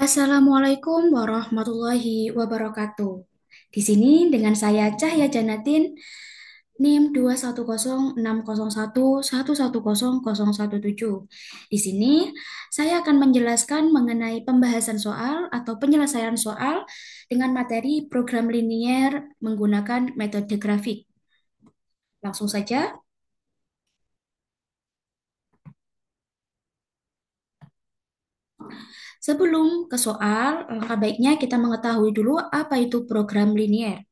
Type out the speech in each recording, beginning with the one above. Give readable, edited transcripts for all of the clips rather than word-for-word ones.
Assalamualaikum warahmatullahi wabarakatuh. Di sini dengan saya Cahya Janatin, NIM 21060111017. Di sini saya akan menjelaskan mengenai pembahasan soal atau penyelesaian soal dengan materi program linier menggunakan metode grafik. Langsung saja. Sebelum ke soal, langkah baiknya kita mengetahui dulu apa itu program linier.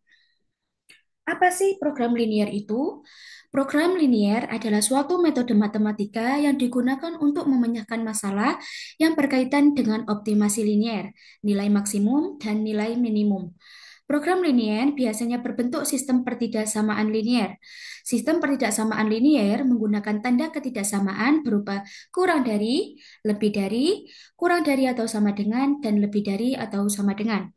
Apa sih program linier itu? Program linier adalah suatu metode matematika yang digunakan untuk memecahkan masalah yang berkaitan dengan optimasi linier, nilai maksimum, dan nilai minimum. Program linier biasanya berbentuk sistem pertidaksamaan linier. Sistem pertidaksamaan linier menggunakan tanda ketidaksamaan berupa kurang dari, lebih dari, kurang dari atau sama dengan, dan lebih dari atau sama dengan.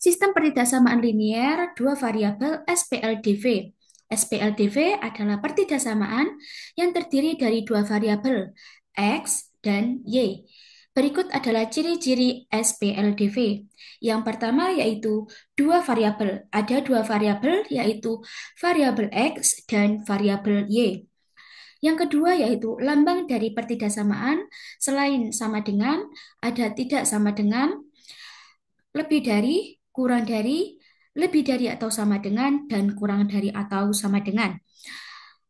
Sistem pertidaksamaan linier dua variabel SPLDV. SPLDV adalah pertidaksamaan yang terdiri dari dua variabel, X dan Y. Berikut adalah ciri-ciri SPLDV. Yang pertama yaitu dua variabel. Ada dua variabel yaitu variabel X dan variabel Y. Yang kedua yaitu lambang dari pertidaksamaan selain sama dengan, ada tidak sama dengan, lebih dari, kurang dari, lebih dari atau sama dengan, dan kurang dari atau sama dengan.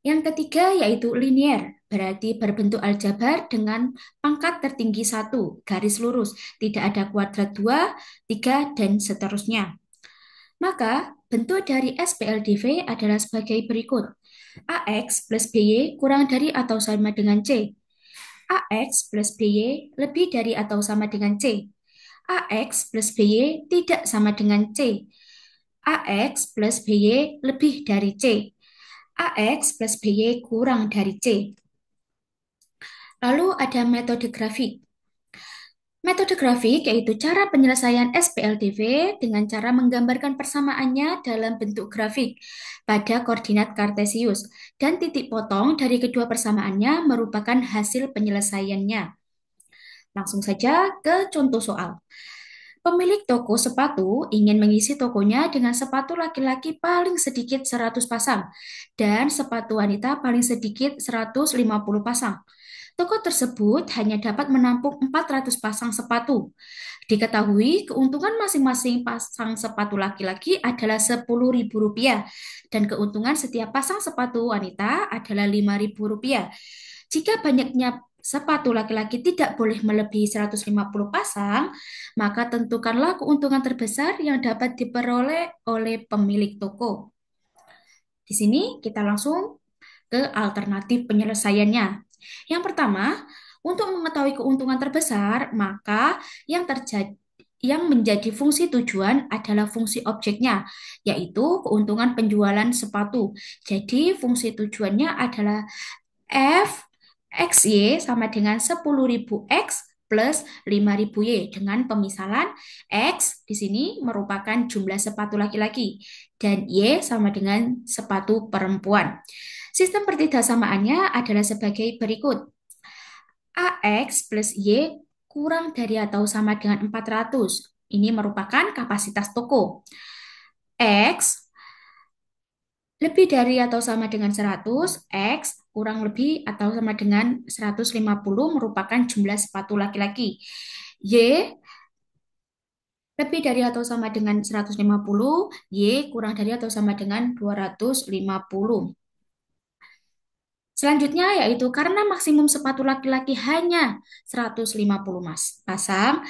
Yang ketiga yaitu linier, berarti berbentuk aljabar dengan pangkat tertinggi satu, garis lurus, tidak ada kuadrat 2, 3, dan seterusnya. Maka bentuk dari SPLDV adalah sebagai berikut. AX plus BY kurang dari atau sama dengan C. AX plus BY lebih dari atau sama dengan C. AX plus BY tidak sama dengan C. AX plus BY lebih dari C. AX plus BY kurang dari C. Lalu ada metode grafik. Metode grafik yaitu cara penyelesaian SPLDV dengan cara menggambarkan persamaannya dalam bentuk grafik pada koordinat kartesius dan titik potong dari kedua persamaannya merupakan hasil penyelesaiannya. Langsung saja ke contoh soal. Pemilik toko sepatu ingin mengisi tokonya dengan sepatu laki-laki paling sedikit 100 pasang dan sepatu wanita paling sedikit 150 pasang. Toko tersebut hanya dapat menampung 400 pasang sepatu. Diketahui keuntungan masing-masing pasang sepatu laki-laki adalah Rp10.000 dan keuntungan setiap pasang sepatu wanita adalah Rp5.000. Jika banyaknya sepatu laki-laki tidak boleh melebihi 150 pasang, maka tentukanlah keuntungan terbesar yang dapat diperoleh oleh pemilik toko. Di sini kita langsung ke alternatif penyelesaiannya. Yang pertama, untuk mengetahui keuntungan terbesar, maka yang menjadi fungsi tujuan adalah fungsi objeknya, yaitu keuntungan penjualan sepatu. Jadi, fungsi tujuannya adalah F XY sama dengan 10.000 X plus 5.000 Y dengan pemisalan X di sini merupakan jumlah sepatu laki-laki dan Y sama dengan sepatu perempuan. Sistem pertidaksamaannya adalah sebagai berikut. AX plus Y kurang dari atau sama dengan 400. Ini merupakan kapasitas toko. X lebih dari atau sama dengan 100, X kurang lebih atau sama dengan 150 merupakan jumlah sepatu laki-laki. Y lebih dari atau sama dengan 150, Y kurang dari atau sama dengan 250. Selanjutnya yaitu karena maksimum sepatu laki-laki hanya 150 pasang,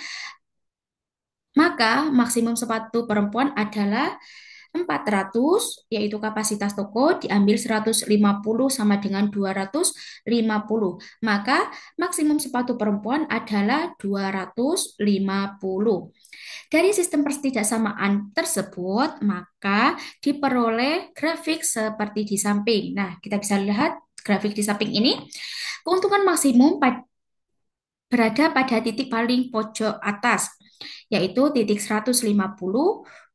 maka maksimum sepatu perempuan adalah 400, yaitu kapasitas toko, diambil 150 sama dengan 250. Maka maksimum sepatu perempuan adalah 250. Dari sistem pertidaksamaan tersebut, maka diperoleh grafik seperti di samping. Nah, kita bisa lihat grafik di samping ini. Keuntungan maksimum berada pada titik paling pojok atas, yaitu titik 150,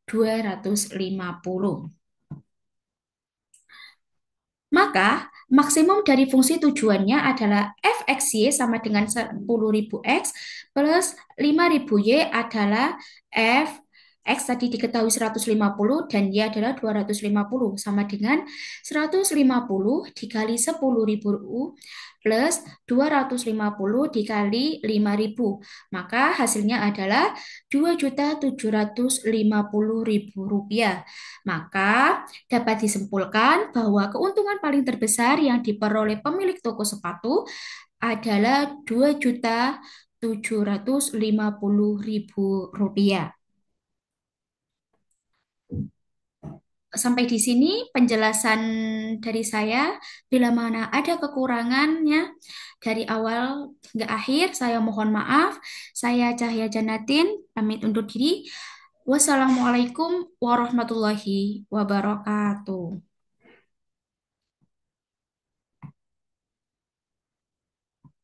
250. Maka, maksimum dari fungsi tujuannya adalah fxy sama dengan 10.000 X plus 5.000 Y adalah F. X tadi diketahui 150 dan Y adalah 250 sama dengan 150 dikali 10.000 plus 250 dikali 5.000. Maka hasilnya adalah 2.750.000 rupiah. Maka dapat disimpulkan bahwa keuntungan paling terbesar yang diperoleh pemilik toko sepatu adalah 2.750.000 rupiah. Sampai di sini penjelasan dari saya. Bila mana ada kekurangannya dari awal hingga akhir, saya mohon maaf. Saya Cahya Janatin, pamit undur diri. Wassalamualaikum warahmatullahi wabarakatuh.